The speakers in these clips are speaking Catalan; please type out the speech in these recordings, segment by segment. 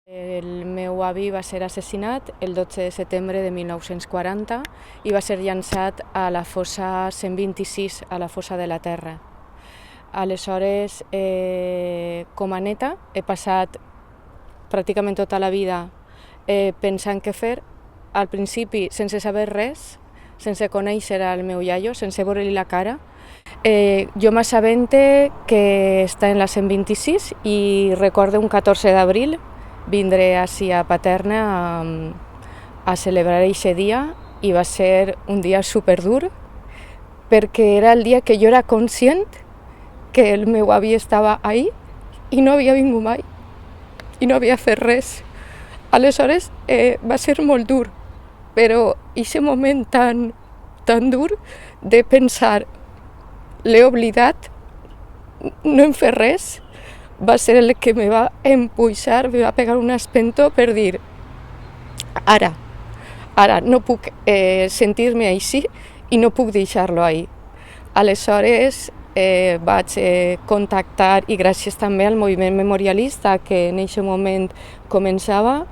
El meu avi va ser assassinat el 12 de setembre de 1940 i va ser llançat a la fossa 126, a la fossa de la Terra. Aleshores, com a neta, he passat pràcticament tota la vida pensant què fer, al principi sense saber res, sense conèixer el meu iaio, sense veure-li la cara. Jo m'assabente que està en la 126 i recordo un 14 d'abril vindré ací a Paterna a celebrar aquest dia i va ser un dia superdur perquè era el dia que jo era conscient que el meu avi estava ahí i no havia vingut mai i no havia fet res. Aleshores va ser molt dur, però aquest moment tan dur de pensar l'he oblidat, no hem fet res, va ser el que me va empujar, me va pegar un espentó per dir ara no puc sentir-me així i no puc deixar-lo ahí. Aleshores vaig contactar, i gràcies també al moviment memorialista que en aquest moment començava,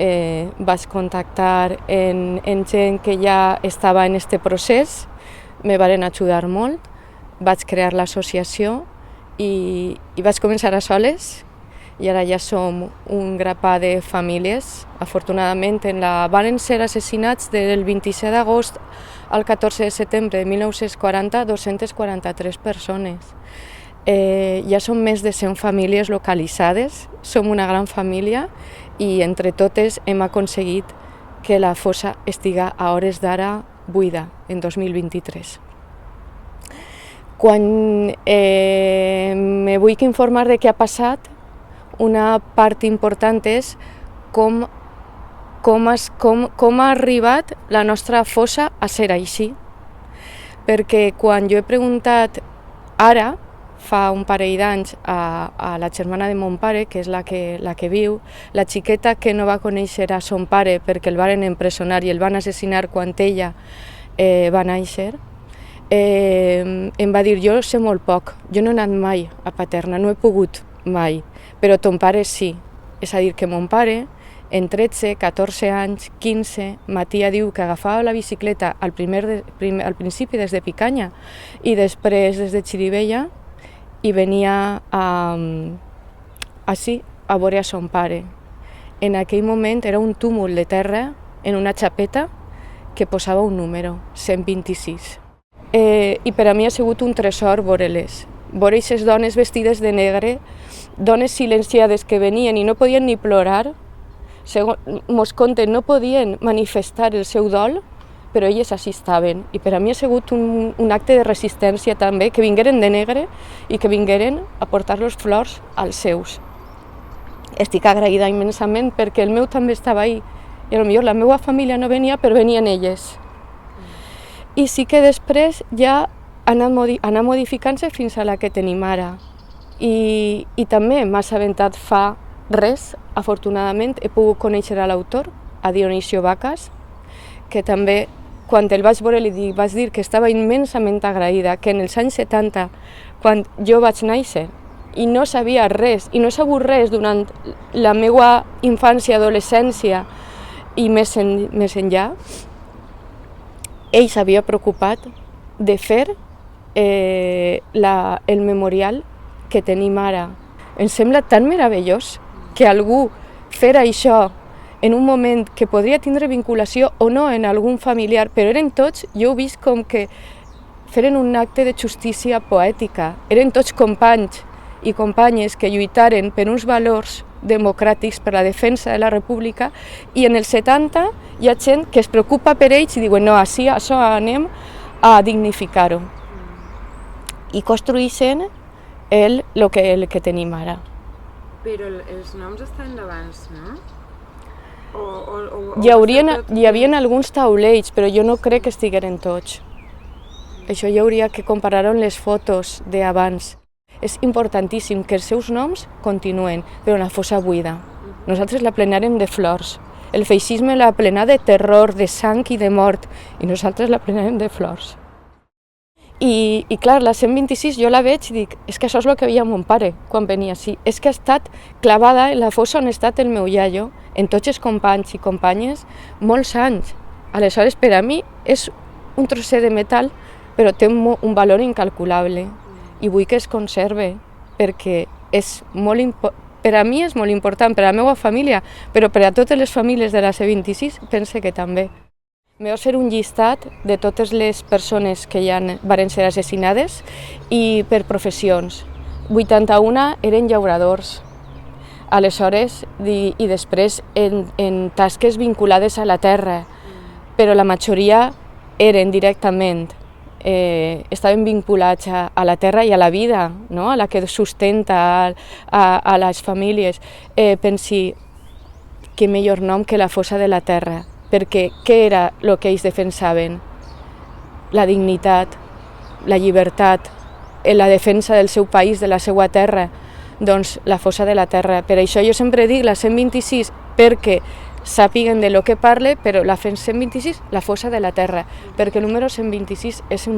vaig contactar en gent que ja estava en aquest procés, me van ajudar molt, vaig crear l'associació i vaig començar a soles i ara ja som un grapat de famílies. Afortunadament van ser assassinats del 27 d'agost al 14 de setembre de 1940 243 persones. Ja som més de 100 famílies localitzades, som una gran família i entre totes hem aconseguit que la fossa estiga a hores d'ara buida en 2023. Quan me vull informar de què ha passat, una part important és com ha arribat la nostra fossa a ser així. Perquè quan jo he preguntat ara, fa un parell d'anys, a la germana de mon pare, que és la que viu, la xiqueta que no va conèixer a son pare perquè el van empresonar i el van assassinar quan ella va néixer, em va dir, jo sé molt poc, jo no he anat mai a Paterna, no he pogut mai, però ton pare sí. És a dir, que mon pare, en 13, 14 anys, 15, Matia diu que agafava la bicicleta al principi des de Picanya i després des de Xirivella i venia així a veure a son pare. En aquell moment era un túmul de terra en una xapeta que posava un número, 126. I per a mi ha sigut un tresor veure-les. Veure aquestes dones vestides de negre, dones silenciades que venien i no podien ni plorar, mos conten, no podien manifestar el seu dol, però elles així estaven. I per a mi ha sigut un acte de resistència també, que vingueren de negre i que vingueren a portar-los flors als seus. Estic agraïda immensament perquè el meu també estava ahí. I potser la meva família no venia, però venien elles. I sí que després ja ha anat modificant-se fins a la que tenim ara. I també m'ha assabentat fa res, afortunadament, he pogut conèixer a l'autor, a Dionisio Vacas, que també, quan el vaig veure, li vaig dir que estava immensament agraïda, que en els anys 70, quan jo vaig néixer, i no sabia res, i no he sabut res durant la meva infància, adolescència i més enllà, ell s'havia preocupat de fer el memorial que tenim ara. Em sembla tan meravellós que algú fera això en un moment que podria tindre vinculació o no en algun familiar, però eren tots, jo he vist com que feren un acte de justícia poètica. Eren tots companys i companyes que lluitaren per uns valors democràtics, per la defensa de la república, i en els 70 hi ha gent que es preocupa per ells i diuen no, així, això anem a dignificar-ho. I construeixen el que tenim ara. Però els noms estan d'abans, no? Hi havia alguns taulells, però jo no crec que estigueren tots. Això ja hauria que comparar amb les fotos d'abans. És importantíssim que els seus noms continuen, però la fossa buida. Nosaltres la plenarem de flors. El feixisme la plena de terror, de sang i de mort, i nosaltres la plenarem de flors. I clar, la 126 jo la veig i dic, és que això és el que veia mon pare quan venia així, és que ha estat clavada en la fossa on ha estat el meu iaio, en tots els companys i companyes, molts anys. Aleshores, per a mi és un trosset de metal, però té un valor incalculable i vull que es conserve, perquè és per a mi és molt important, per a la meva família, però per a totes les famílies de la C26 pense que també. Me va fer un llistat de totes les persones que varen ser assassinades i per professions. 81 eren llauradors, aleshores, i després en tasques vinculades a la terra, però la majoria eren directament, estaven vinculats a la terra i a la vida, no? A la que sustenta a les famílies. Pensi que millor nom que la fossa de la terra, perquè què era el que ells defensaven? La dignitat, la llibertat, la defensa del seu país, de la seva terra, doncs la fossa de la terra. Per això jo sempre dic la 126 perquè sàpiguen de lo que parle, però la 126, la fossa de la terra, perquè el número 126 és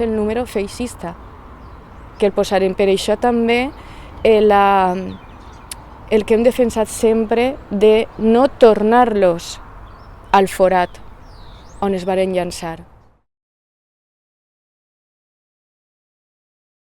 el número feixista que el posarem. Per això també el que hem defensat sempre de no tornar-los al forat on es varen llançar.